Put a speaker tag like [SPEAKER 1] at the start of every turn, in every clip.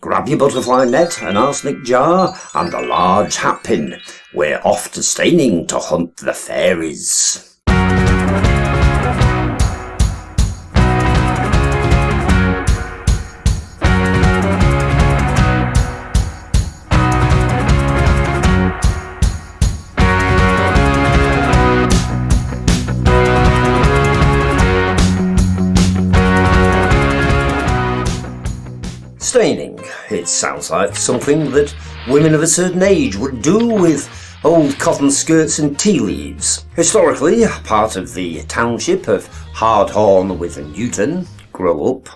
[SPEAKER 1] Grab your butterfly net, an arsenic jar, and a large hat pin. We're off to Staining to hunt the fairies. Staining. It sounds like something that women of a certain age would do with old cotton skirts and tea leaves. Historically, part of the township of Hardhorn with Newton, grow up.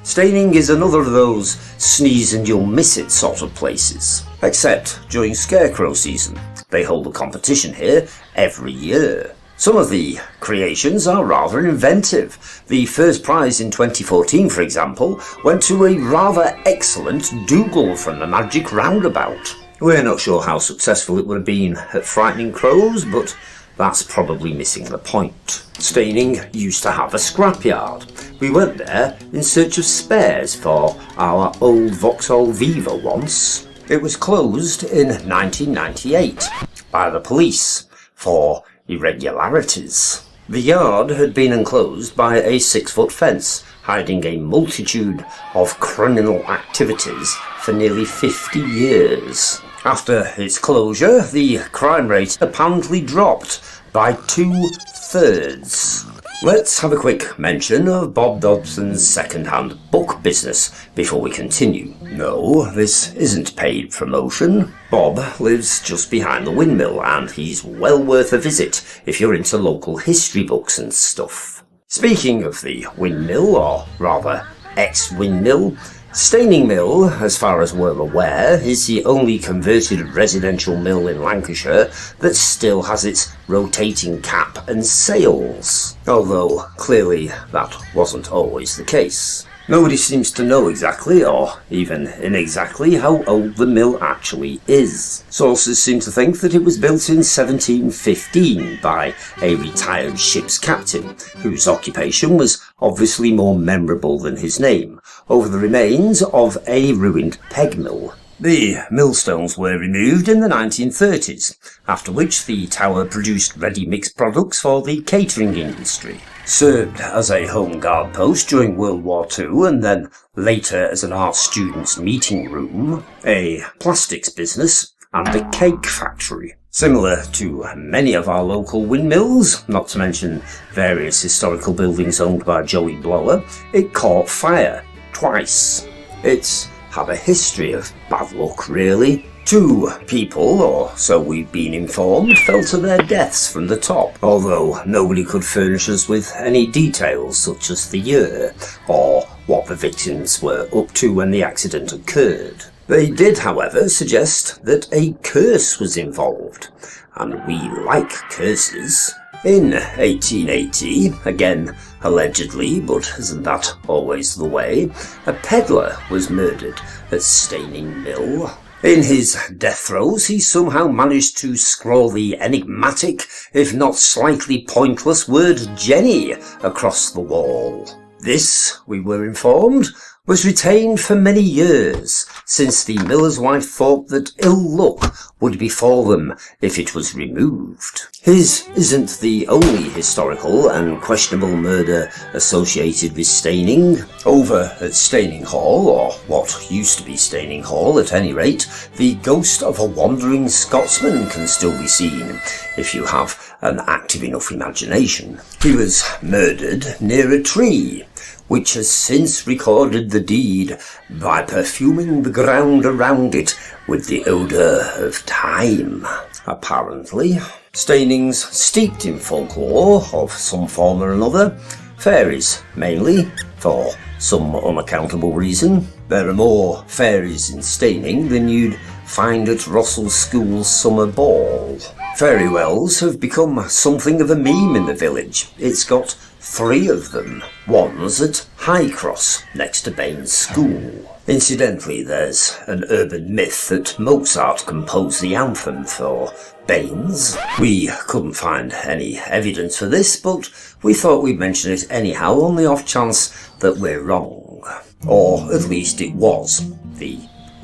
[SPEAKER 1] Staining is another of those sneeze and you'll miss it sort of places. Except during scarecrow season. They hold a competition here every year. Some of the creations are rather inventive. The first prize in 2014, for example, went to a rather excellent Dougal from the Magic Roundabout. We're not sure how successful it would have been at frightening crows, but that's probably missing the point. Staining used to have a scrapyard. We went there in search of spares for our old Vauxhall Viva once. It was closed in 1998 by the police for irregularities. The yard had been enclosed by a 6-foot fence, hiding a multitude of criminal activities for nearly 50 years. After its closure, the crime rate apparently dropped by 2/3. Let's have a quick mention of Bob Dobson's second-hand book business before we continue. No, this isn't paid promotion. Bob lives just behind the windmill and he's well worth a visit if you're into local history books and stuff. Speaking of the windmill, or rather ex-windmill, Staining Mill, as far as we're aware, is the only converted residential mill in Lancashire that still has its rotating cap and sails, although clearly that wasn't always the case. Nobody seems to know exactly, or even inexactly, how old the mill actually is. Sources seem to think that it was built in 1715 by a retired ship's captain, whose occupation was obviously more memorable than his name, over the remains of a ruined peg mill. The millstones were removed in the 1930s, after which the tower produced ready-mixed products for the catering industry. Served as a home guard post during World War II and then later as an art students' meeting room, a plastics business and a cake factory. Similar to many of our local windmills, not to mention various historical buildings owned by Joey Blower, it caught fire twice. It's had a history of bad luck, really. 2 people, or so we've been informed, fell to their deaths from the top, although nobody could furnish us with any details such as the year, or what the victims were up to when the accident occurred. They did, however, suggest that a curse was involved, and we like curses. In 1880, again allegedly, but isn't that always the way, a peddler was murdered at Staining Mill. In his death throes, he somehow managed to scrawl the enigmatic, if not slightly pointless word Jenny across the wall. This, we were informed, was retained for many years, since the miller's wife thought that ill luck would befall them if it was removed. His isn't the only historical and questionable murder associated with Staining. Over at Staining Hall, or what used to be Staining Hall at any rate, the ghost of a wandering Scotsman can still be seen, if you have an active enough imagination. He was murdered near a tree, which has since recorded the deed by perfuming the ground around it with the odour of time. Apparently, Staining's steeped in folklore of some form or another, fairies mainly, for some unaccountable reason. There are more fairies in Staining than you'd find at Russell School's summer ball. Fairy wells have become something of a meme in the village. It's got 3 of them. One's at Highcross, next to Baines School. Incidentally, there's an urban myth that Mozart composed the anthem for Baines. We couldn't find any evidence for this, but we thought we'd mention it anyhow on the off chance that we're wrong. Or at least it was The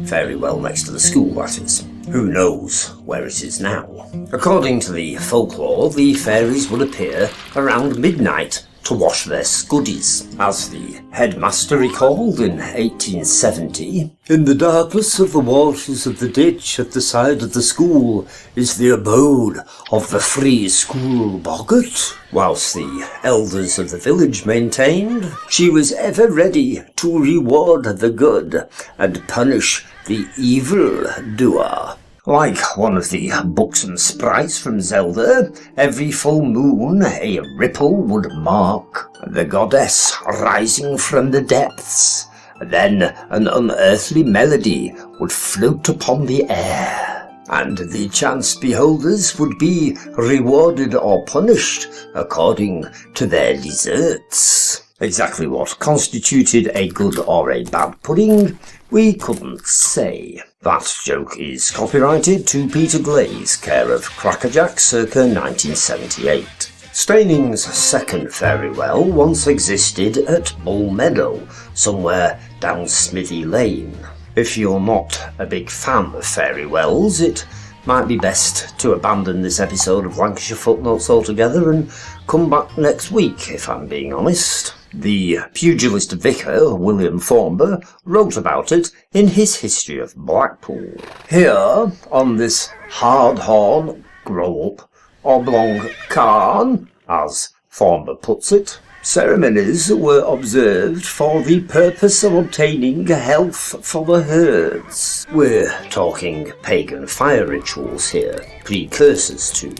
[SPEAKER 1] faerie well next to the school, that is. Who knows where it is now? According to the folklore, the fairies would appear around midnight to wash their scuddies. As the headmaster recalled in 1870, "In the darkness of the waters of the ditch at the side of the school is the abode of the free school boggart." Whilst the elders of the village maintained she was ever ready to reward the good and punish the evil doer. Like one of the buxom sprites from Zelda, every full moon a ripple would mark, the goddess rising from the depths. Then an unearthly melody would float upon the air, and the chance beholders would be rewarded or punished according to their deserts. Exactly what constituted a good or a bad pudding, we couldn't say. That joke is copyrighted to Peter Glaze, care of Crackerjack, circa 1978. Staining's second faerie well once existed at Bull Meadow, somewhere down Smithy Lane. If you're not a big fan of faerie wells, it might be best to abandon this episode of Lancashire Footnotes altogether and come back next week, if I'm being honest. The pugilist vicar, William Thornber, wrote about it in his History of Blackpool. Here, on this hard-horn, grow-up, oblong carn, as Thornber puts it, ceremonies were observed for the purpose of obtaining health for the herds. We're talking pagan fire rituals here, precursors to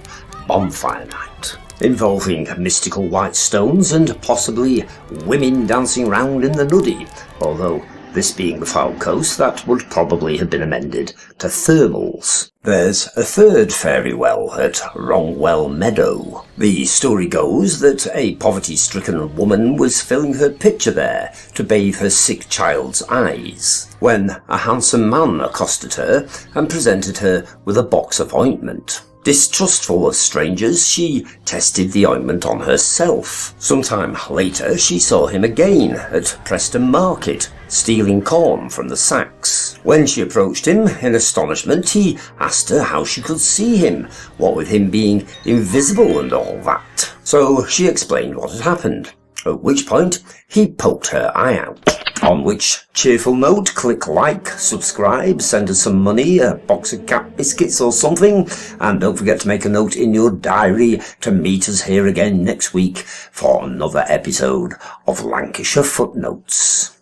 [SPEAKER 1] bonfire night, involving mystical white stones and possibly women dancing round in the nuddy, although this being the Foul Coast, that would probably have been amended to thermals. There's a third faerie well at Wrongwell Meadow. The story goes that a poverty-stricken woman was filling her pitcher there to bathe her sick child's eyes, when a handsome man accosted her and presented her with a box of ointment. Distrustful of strangers, she tested the ointment on herself. Sometime later, she saw him again at Preston Market, stealing corn from the sacks. When she approached him in astonishment, he asked her how she could see him, what with him being invisible and all that. So she explained what had happened, at which point he poked her eye out. On which cheerful note, click like, subscribe, send us some money, a box of cat biscuits or something, and don't forget to make a note in your diary to meet us here again next week for another episode of Lancashire Footnotes.